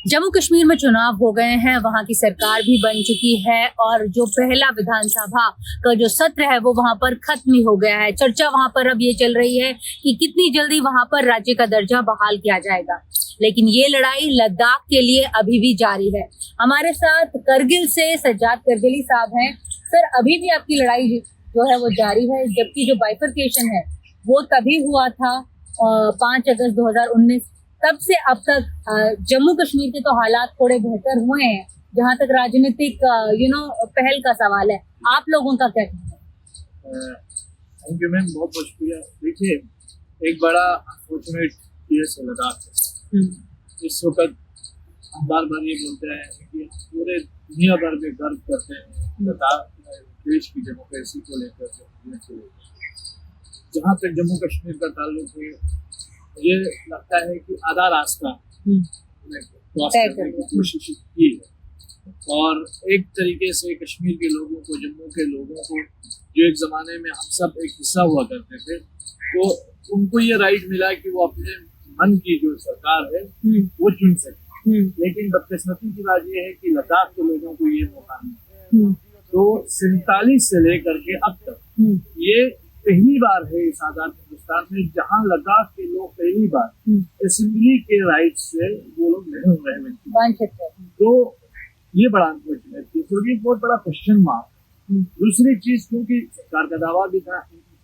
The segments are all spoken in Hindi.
जम्मू कश्मीर में चुनाव हो गए हैं, वहां की सरकार भी बन चुकी है और जो पहला विधानसभा का जो सत्र है वो वहां पर खत्म ही हो गया है। चर्चा वहां पर अब ये चल रही है कि कितनी जल्दी वहां पर राज्य का दर्जा बहाल किया जाएगा, लेकिन ये लड़ाई लद्दाख के लिए अभी भी जारी है। हमारे साथ करगिल से सज्जाद करगिली साहब हैं। सर, अभी भी आपकी लड़ाई जो है वो जारी है, जबकि जो बाइफरकेशन है वो तभी हुआ था 5 अगस्त 2019। तब से अब तक जम्मू कश्मीर के तो हालात थोड़े बेहतर हुए हैं। जहां तक राजनीतिक पहल का सवाल है, आप लोगों का क्या कहना है? थैंक यू मैम, बहुत बहुत शुक्रिया। देखिए, एक बड़ा अनफॉर्चुनेट केस है लद्दाख का। इस वक्त हम बार बार ये बोलते हैं कि पूरे दुनिया भर में गर्व करते हैं लद्दाख देश की डेमोक्रेसी को लेकर। जहाँ तक जम्मू कश्मीर का ताल्लुक है, मुझे लगता है कि आधा रास्ता क्रॉस करने की कोशिश की है और एक तरीके से कश्मीर के लोगों को, जम्मू के लोगों को, जो एक जमाने में हम सब एक हिस्सा हुआ करते थे, तो उनको ये राइट मिला कि वो अपने मन की जो सरकार है वो चुन सके। लेकिन बदकिस्मती की बात यह है कि लद्दाख के लोगों को ये मौका नहीं। तो 47 से लेकर के अब तक ये पहली बार है इस आजाद हिंदुस्तान में जहां लद्दाख के लोग पहली बार असेंबली के राइट से वो लोग नहीं रहे। तो ये बड़ा अनफॉर्चुनेट थी, क्योंकि बहुत बड़ा क्वेश्चन मार्क। दूसरी चीज, क्योंकि सरकार का दावा भी था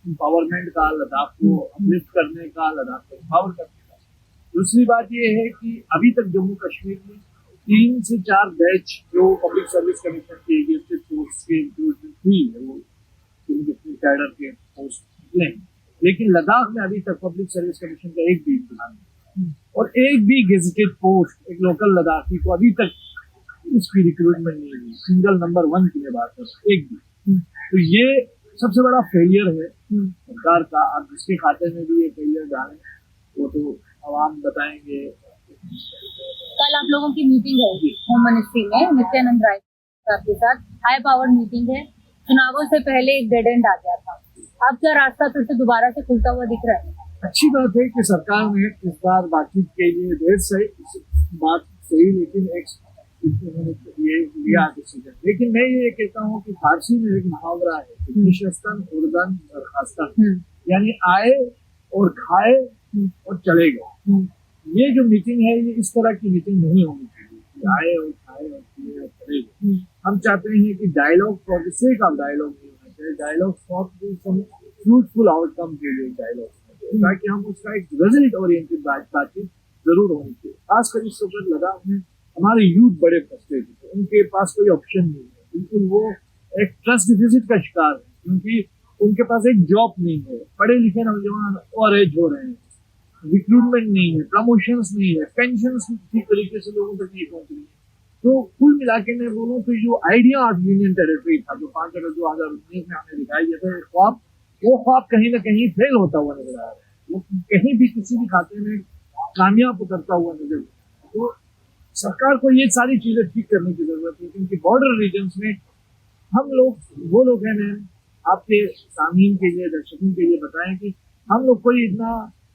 एम्पावरमेंट का, लद्दाख को अपलिफ्ट करने का, लद्दाख को एम्पावर करने का। दूसरी बात ये है कि अभी तक जम्मू कश्मीर में 3 से 4 बैच जो पब्लिक सर्विस कमीशन के एग्जीक्यूटिव फोर्स के इंक्लूजन हुई है, वो कैडर के पोस्ट निकले, लेकिन लद्दाख में अभी तक पब्लिक सर्विस कमीशन का एक भी इंतजाम नहीं और एक भी गेजेटेड पोस्ट एक लोकल लद्दाखी को अभी तक उसकी रिक्रूटमेंट नहीं हुई। सिंगल नंबर 1 की बात है, एक भी। तो ये सबसे बड़ा फेलियर है सरकार का। आप जिसके खाते में भी ये फेलियर डालें वो तो आवाम बताएंगे। कल आप लोगों की मीटिंग है होम मिनिस्ट्री में, नित्यानंद राय साहब के साथ हाई पावर मीटिंग है। चुनावों से पहले एक डेड एंड आ गया था, अब क्या रास्ता फिर से दोबारा से खुलता हुआ दिख रहा है? अच्छी बात है कि सरकार ने इस बार बातचीत के लिए देर से बात सही, लेकिन ये लिया डिसीजन। लेकिन मैं ये कहता हूँ कि फारसी में एक मुहावरा है, निशस्तन उर्दन बर्खास्तन, यानी आए और खाए और चले गए। ये जो मीटिंग है ये इस तरह की मीटिंग नहीं होनी चाहिए, आए और खाए और चले गए। हम चाहते हैं कि dialogue for the sake of dialogue नहीं होना चाहिए, dialogue for some fruitful outcome के लिए डायलॉग, ताकि हम उसका एक रिजल्ट ओरिएंटेड बातचीत जरूर होनी चाहिए। खासकर इस वक्त लद्दाख में हमारे यूथ बड़े फ्रस्ट्रेटेड है, उनके पास कोई ऑप्शन नहीं है, बिल्कुल वो एक ट्रस्ट डिफिसिट का शिकार है, क्योंकि उनके पास एक जॉब नहीं है, पढ़े लिखे नौजवान और एज हो रहे हैं, रिक्रूटमेंट नहीं है, प्रमोशंस नहीं है, पेंशन ठीक तरीके से लोगों तक नहीं पहुंच रही है। तो कुल मिला के मैं बोलूँ तो जो आइडिया ऑफ यूनियन टेरिटरी था, जो 5 अगस्त 2019 में हमने दिखाई दिया था, वो ख्वाब कहीं ना कहीं फेल होता हुआ नजर आ रहा है। वो कहीं भी किसी भी खाते में कामयाब उतरता हुआ नजर आ रहा है। तो सरकार को ये सारी चीजें ठीक करने की जरूरत है, क्योंकि बॉर्डर रीजन्स में हम लोग वो लोग हैं, आपके सामीन के लिए, दर्शकों के लिए बताएं कि हम लोग कोई इतना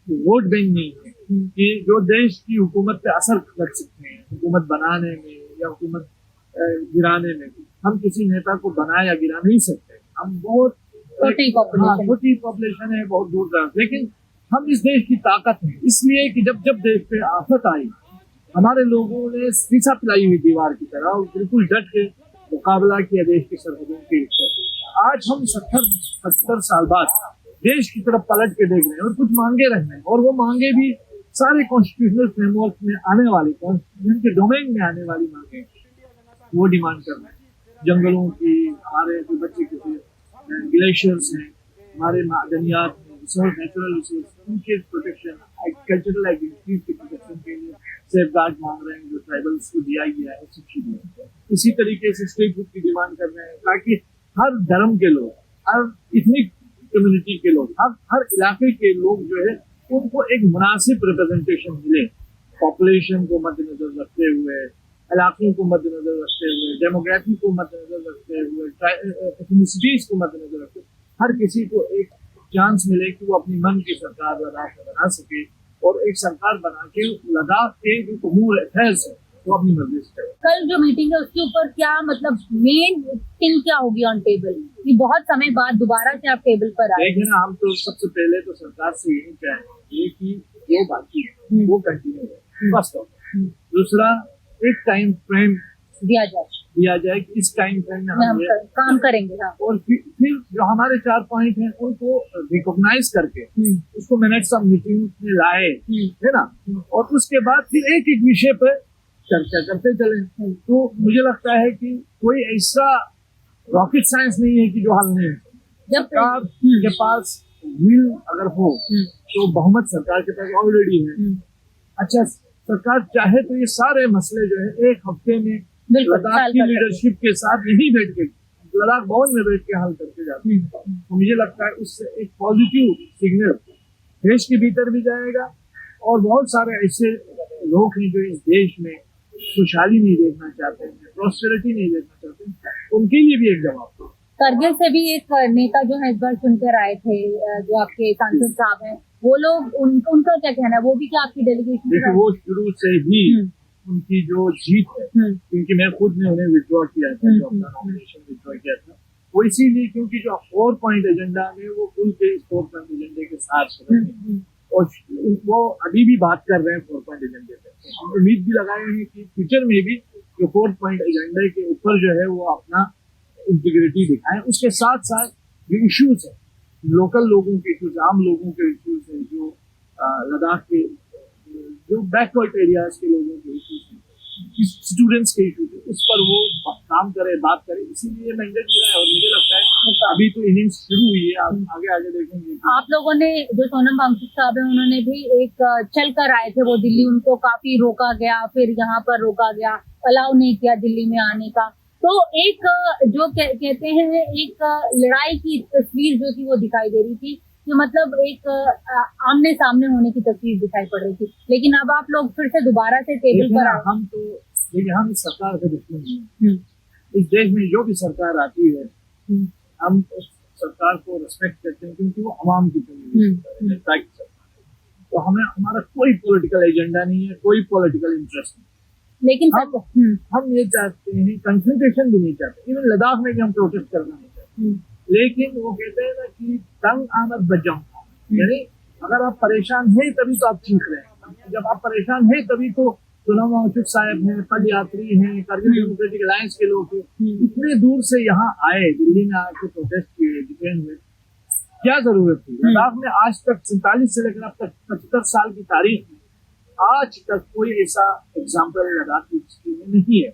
वोट बैंक नहीं है कि जो देश की हुकूमत पे असर कर सकते हैं, हुकूमत बनाने में या हुकूमत गिराने में। हम किसी नेता को बना या गिरा नहीं सकते, हम बहुत छोटी पॉपुलेशन है, बहुत दूर दराज, लेकिन हम इस देश की ताकत है। इसलिए कि जब जब देश पे आफत आई, हमारे लोगों ने शीशा पिलाई हुई दीवार की तरह बिल्कुल डट के मुकाबला किया देश की सरहदों के। आज हम 70 साल बाद देश की तरफ पलट के देख रहे हैं और कुछ मांगे रहे हैं, और वो मांगे भी सारे कॉन्स्टिट्यूशनल फ्रेमवर्क में आने वाली, कॉन्स्टिट्यूशन के डोमेन में आने वाली मांगे वो डिमांड कर रहे हैं। जंगलों की, हमारे जो बच्चे के ग्लेशियर्स हैं, हमारे मादनियात, रिसोर्स, नेचुरल रिसोर्स, उनके प्रोटेक्शन, कल्चरल आइडेंटिटीज के प्रोटेक्शन के लिए सेफ गार्ड मांग रहे हैं, जो ट्राइबल्स को दिया गया है सब्सिडी। इसी तरीके से स्टेटहुड की डिमांड कर रहे हैं, ताकि हर धर्म के लोग, हर इथनिक कम्युनिटी के लोग, हर इलाके के लोग जो है उनको एक मुनासिब रिप्रेजेंटेशन मिले, पॉपुलेशन को मद्देनजर रखते हुए, इलाकों को मद्देनजर रखते हुए, डेमोग्राफी को मद्देनजर रखते हुए, एथनिसिटीज को मद्देनजर रखते हुए, हर किसी को एक चांस मिले कि वो अपनी मन की सरकार लद्दाख में बना सके, और एक सरकार बना के लद्दाख के जो अमूर अफेयर्स है वो अपनी मर्जी से चले। कल जो मीटिंग है उसके ऊपर क्या मतलब मेन थिंग क्या होगी ऑन टेबल, कि बहुत समय बाद दोबारा से आप टेबल पर आए? देखिए ना, हम तो सबसे पहले तो सरकार से यही चाहेंगे कि जो बाकी है वो कंटिन्यू है, फर्स्ट ऑफ। दूसरा, एक टाइम फ्रेम दिया जाए कि इस टाइम फ्रेम में हम ये काम करेंगे। हाँ। और फिर जो हमारे 4 पॉइंट हैं उनको रिकॉग्नाइज करके उसको मिनट्स ऑफ मीटिंग में लाए, है ना, और उसके बाद फिर एक एक विषय पर चर्चा करते चले। तो मुझे लगता है कि कोई ऐसा रॉकेट साइंस नहीं है कि जो हल नहीं है। जब सरकार के पास विल अगर हो तो बहुमत सरकार के पास ऑलरेडी है। अच्छा, सरकार चाहे तो ये सारे मसले जो है एक हफ्ते में लद्दाख की लीडरशिप के साथ यही बैठ के लद्दाख भवन में बैठ के हल करके जाती है। तो मुझे लगता है उससे एक पॉजिटिव सिग्नल देश के भीतर भी जाएगा, और बहुत सारे ऐसे लोग हैं जो इस देश में खुशहाली नहीं देखना चाहते हैं, प्रॉस्पेरिटी नहीं देखना चाहते हैं, उनके लिए भी एक जवाब। करगिल से भी एक नेता जो है इस बार चुनकर आए थे, जो आपके सांसद साहब हैं, वो लोग उनका क्या कहना है? वो भी क्या आपकी डेलीगेशन? देखिए, वो शुरू से ही उनकी जो जीत है, क्योंकि मैं खुद ने उन्हें विड्रॉ किया था, जो अपना नॉमिनेशन विड्रॉ किया था, वो इसीलिए क्योंकि जो 4 पॉइंट एजेंडा में वो खुल के इस 4 पॉइंट एजेंडे के साथ और वो अभी भी बात कर रहे हैं 4 पॉइंट एजेंडे पे। हम उम्मीद भी लगाए हैं कि फ्यूचर में भी जो 4 पॉइंट एजेंडे के ऊपर जो है वो अपना इंटीग्रिटी दिखाएं। उसके साथ साथ जो इश्यूज है, लोकल लोगों के इश्यूज, आम लोगों के इश्यूज हैं, जो लद्दाख के जो बैकवर्ड एरियाज के लोगों के इश्यूज हैं, स्टूडेंट्स के इश्यूज हैं, उस पर वो काम करे, बात करे, इसीलिए मैंडेट मिला है। और मुझे लगता है अभी तो इनिंग्स शुरू हुई है, आप आगे देखेंगे। आप लोगों ने, जो सोनम वांगचुक साहब है, उन्होंने भी एक चल कर आए थे वो दिल्ली, उनको काफी रोका गया, फिर यहाँ पर रोका गया, अलाउ नहीं किया दिल्ली में आने का। तो एक जो कहते हैं एक लड़ाई की तस्वीर जो थी वो दिखाई दे रही थी, कि मतलब एक आमने सामने होने की तस्वीर दिखाई पड़ रही थी। लेकिन अब आप लोग फिर से दोबारा से टेबल पर आए। हम तो देखिए, हम इस सरकार के दुश्मन हैं। इस देश में जो भी सरकार आती है हम उस सरकार को रिस्पेक्ट करते हैं, क्योंकि वो आवाम की चुनी हुई सरकार है। तो हमें हमारा कोई पॉलिटिकल एजेंडा नहीं है, कोई पॉलिटिकल इंटरेस्ट नहीं। लेकिन हम ये चाहते हैं, कंसंट्रेशन भी नहीं चाहते। इवन लद्दाख में भी हम प्रोटेस्ट करना नहीं चाहते, लेकिन वो कहते हैं ना कि तंग आमद बचाऊं, यानी अगर आप परेशान हैं तभी तो आप चीख रहे हैं। जब आप परेशान हैं तभी तो सोनम वांगचुक साहब हैं, पदयात्री हैं, करगिल डेमोक्रेटिक अलायंस के लोग हैं, इतने दूर से यहाँ आए, दिल्ली में आके प्रोटेस्ट किए, डिटेन हुए। क्या जरूरत थी? लद्दाख में आज तक 47 से लेकर अब तक 75 साल की तारीख में आज तक कोई ऐसा एग्जाम्पल लद्दाख की हिस्ट्री में नहीं है।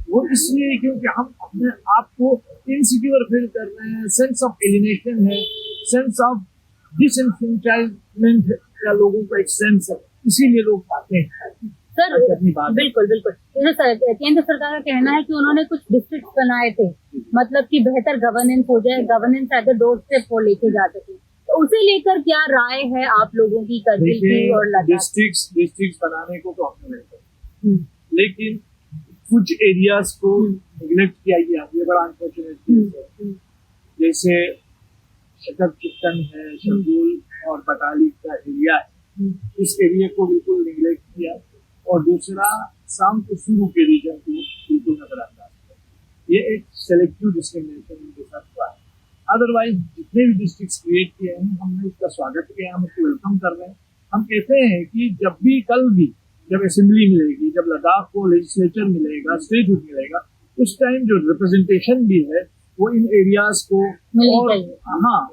वो इसलिए क्योंकि हम अपने आप को इनसिक्योर फील कर रहे हैं, सेंस ऑफ एलिनेशन है, सेंस ऑफ डिसएनफ्रेंचाइजमेंट का लोगों का एक सेंस है, इसीलिए लोग आते हैं। सर बिल्कुल बिल्कुल, केंद्र सरकार का कहना है कि उन्होंने कुछ डिस्ट्रिक्ट बनाए थे, मतलब कि बेहतर गवर्नेंस हो जाए, governance at the door step को लेके जा सके। तो उसे लेकर क्या राय है आप लोगों की, करगिल की और लद्दाख? डिस्ट्रिक्ट बनाने को तो हमने नहीं, लेकिन कुछ एरियाज को निगलेक्ट किया गया, ये बड़ा अनफॉर्चुनेट। जैसे शकरचित्तन है, शहडोल और बटाली का एरिया है, इस एरिया को बिल्कुल निगलेक्ट किया। और दूसरा, शाम को शुरू के रीजन को बिल्कुल नजरअंदाज किया। ये एक सेलेक्टिव डिस्क्रिमिनेशन उनके साथ हुआ है। अदरवाइज जितने भी डिस्ट्रिक्ट क्रिएट किए हैं हमने उसका स्वागत किया, हम उसको वेलकम कर रहे हैं। हम कहते हैं कि जब भी कल भी जब असेंबली मिलेगी, जब लद्दाख को लेजिस्लेचर मिलेगा, स्टेटहुड मिलेगा, उस टाइम जो रिप्रेजेंटेशन भी है वो इन एरियाज को और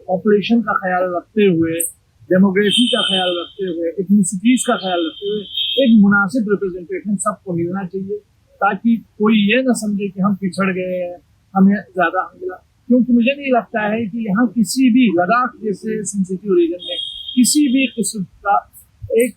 पॉपुलेशन का ख्याल रखते हुए, डेमोग्राफी का ख्याल रखते हुए, एथनिसिटीज का ख्याल रखते हुए एक मुनासिब रिप्रेजेंटेशन सबको मिलना चाहिए, ताकि कोई ये ना समझे कि हम पिछड़ गए हैं, हमें ज्यादा मिला। क्योंकि मुझे नहीं लगता है कि यहाँ किसी भी लद्दाख जैसे सेंसिटिव रीजन में किसी भी किस्म का एक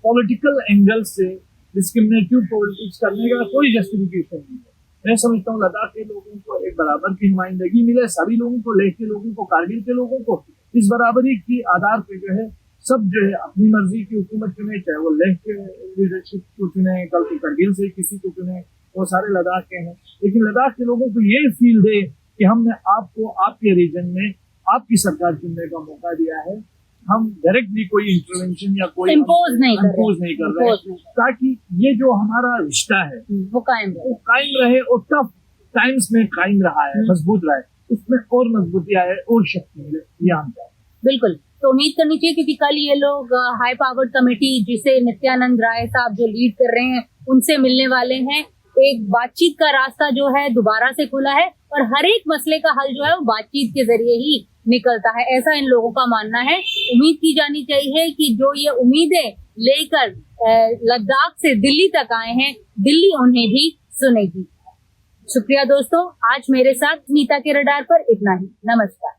पॉलिटिकल एंगल से डिस्क्रिमिनेटिव पॉलिटिक्स करने का कोई जस्टिफिकेशन नहीं है। मैं समझता हूँ लद्दाख के लोगों को एक बराबर की नुमाइंदगी मिले, सभी लोगों को, लेह के लोगों को, कारगिल के लोगों को इस बराबरी की आधार पे जो है सब जो है अपनी मर्जी की हुकूमत चुने, चाहे वो लेह के लीडरशिप को चुने, कल को करगिल से किसी को चुने, वो सारे लद्दाख के हैं। लेकिन लद्दाख के लोगों को ये फील दे कि हमने आपको आपके रीजन में आपकी सरकार चुनने का मौका दिया है, हम डायरेक्टली कोई इंटरवेंशन या कोई इम्पोज नहीं कर रहे हैं, ताकि ये जो हमारा रिश्ता है वो कायम रहे और टफ टाइम्स में कायम रहा है, मजबूत रहा है, उसमें और मजबूती आए और शक्ति मिले, ये हम चाहते हैं। बिल्कुल। तो उम्मीद करनी चाहिए, क्योंकि कल ये लोग हाई पावर्ड कमेटी जिसे नित्यानंद राय साहब जो लीड कर रहे हैं उनसे मिलने वाले हैं। एक बातचीत का रास्ता जो है दोबारा से खुला है और हर एक मसले का हल जो है वो बातचीत के जरिए ही निकलता है, ऐसा इन लोगों का मानना है। उम्मीद की जानी चाहिए कि जो ये उम्मीदें लेकर लद्दाख से दिल्ली तक आए हैं, दिल्ली उन्हें भी सुनेगी। शुक्रिया दोस्तों, आज मेरे साथ नीता के रडार पर इतना ही। नमस्कार।